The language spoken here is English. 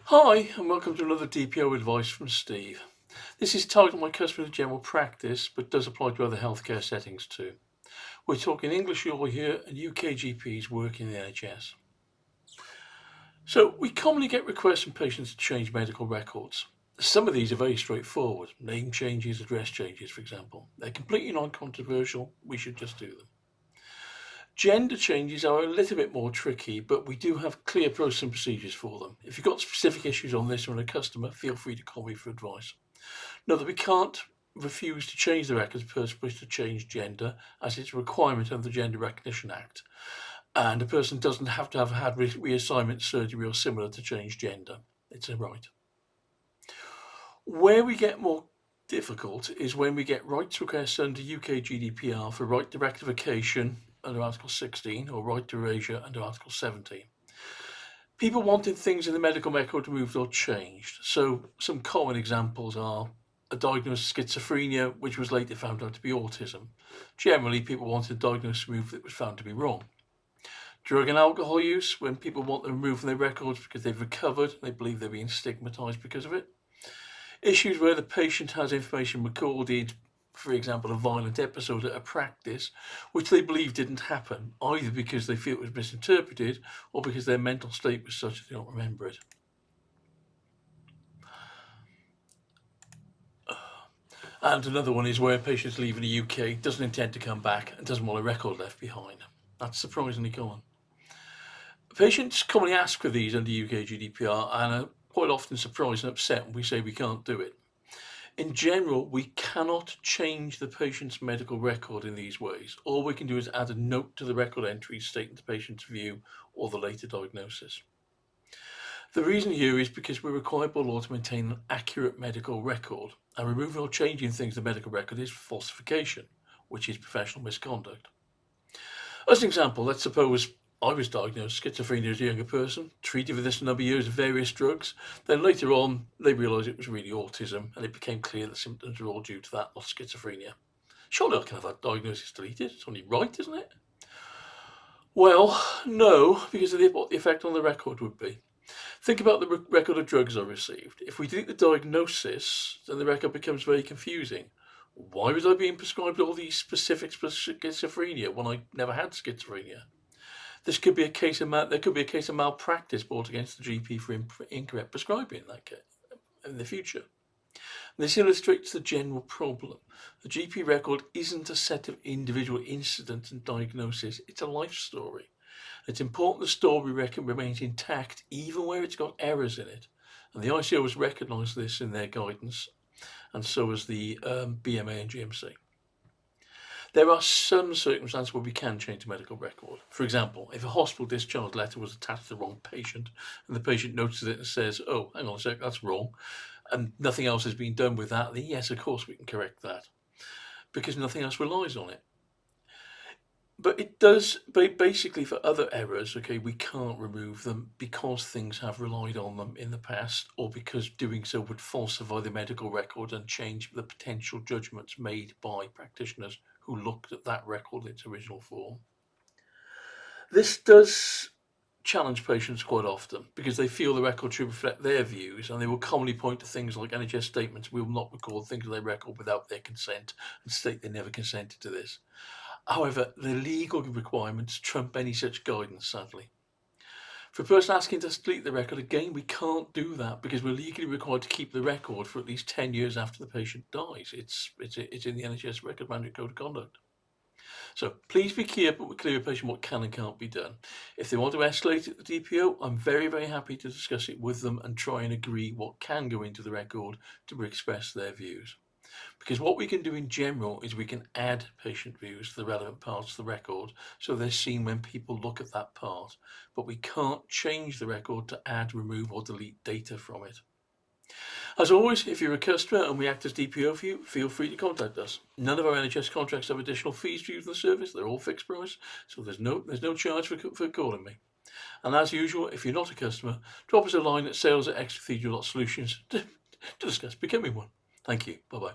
Hi, and welcome to another DPO advice from Steve. This is targeted at my customers in general practice, but does apply to other healthcare settings too. We're talking English law here and UK GPs working in the NHS. So, we commonly get requests from patients to change medical records. Some of these are very straightforward, name changes, address changes, for example. They're completely non-controversial, we should just do them. Gender changes are a little bit more tricky, but we do have clear process and procedures for them. If you've got specific issues on this or on a customer, feel free to call me for advice. Note that we can't refuse to change the records per person wishes to change gender, as it's a requirement under the Gender Recognition Act. And a person doesn't have to have had reassignment surgery or similar to change gender. It's a right. Where we get more difficult is when we get rights requests under UK GDPR for right to rectification under Article 16 or right to erasure under Article 17. People wanted things in the medical record removed or changed. So some common examples are a diagnosis of schizophrenia, which was later found out to be autism. Generally, people wanted a diagnosis removed that was found to be wrong. Drug and alcohol use, when people want them removed from their records because they've recovered and they believe they're being stigmatized because of it. Issues where the patient has information recorded, for example, a violent episode at a practice, which they believe didn't happen, either because they feel it was misinterpreted or because their mental state was such that they don't remember it. And another one is where patients leave in the UK, doesn't intend to come back, and doesn't want a record left behind. That's surprisingly common. Patients commonly ask for these under UK GDPR and are quite often surprised and upset when we say we can't do it. In general, we cannot change the patient's medical record in these ways. All we can do is add a note to the record entry stating the patient's view or the later diagnosis. The reason here is because we're required by law to maintain an accurate medical record, and removing or changing things in the medical record is falsification, which is professional misconduct. As an example, let's suppose I was diagnosed with schizophrenia as a younger person, treated for this a number of years with various drugs. Then later on, they realised it was really autism, and it became clear that symptoms were all due to that, not schizophrenia. Surely I can have that diagnosis deleted. It's only right, isn't it? Well, no, because of what the effect on the record would be. Think about the record of drugs I received. If we delete the diagnosis, then the record becomes very confusing. Why was I being prescribed all these specifics for schizophrenia when I never had schizophrenia? There could be a case of malpractice brought against the GP for incorrect prescribing in that case in the future. And this illustrates the general problem. The GP record isn't a set of individual incidents and diagnoses, it's a life story. It's important the story remains intact even where it's got errors in it. And the ICO has recognised this in their guidance, and so has the BMA and GMC. There are some circumstances where we can change the medical record. For example, if a hospital discharge letter was attached to the wrong patient and the patient notices it and says, oh, hang on a sec, that's wrong, and nothing else has been done with that, then yes, of course we can correct that because nothing else relies on it. But it does, basically for other errors, okay, we can't remove them because things have relied on them in the past or because doing so would falsify the medical record and change the potential judgments made by practitioners who looked at that record in its original form. This does challenge patients quite often because they feel the record should reflect their views, and they will commonly point to things like NHS statements. We will not record things on their record without their consent and state they never consented to this. However, the legal requirements trump any such guidance, sadly. For a person asking to delete the record, again, we can't do that because we're legally required to keep the record for at least 10 years after the patient dies. It's in the NHS Record Management Code of Conduct. So please be clear with a patient what can and can't be done. If they want to escalate it to the DPO, I'm very, very happy to discuss it with them and try and agree what can go into the record to express their views. Because what we can do in general is we can add patient views to the relevant parts of the record so they're seen when people look at that part, but we can't change the record to add, remove or delete data from it. As always, if you're a customer and we act as DPO for you, feel free to contact us. None of our NHS contracts have additional fees for using the service. They're all fixed price, so there's no charge for calling me. And as usual, if you're not a customer, drop us a line at sales@xcathedral.solutions to discuss becoming one. Thank you. Bye-bye.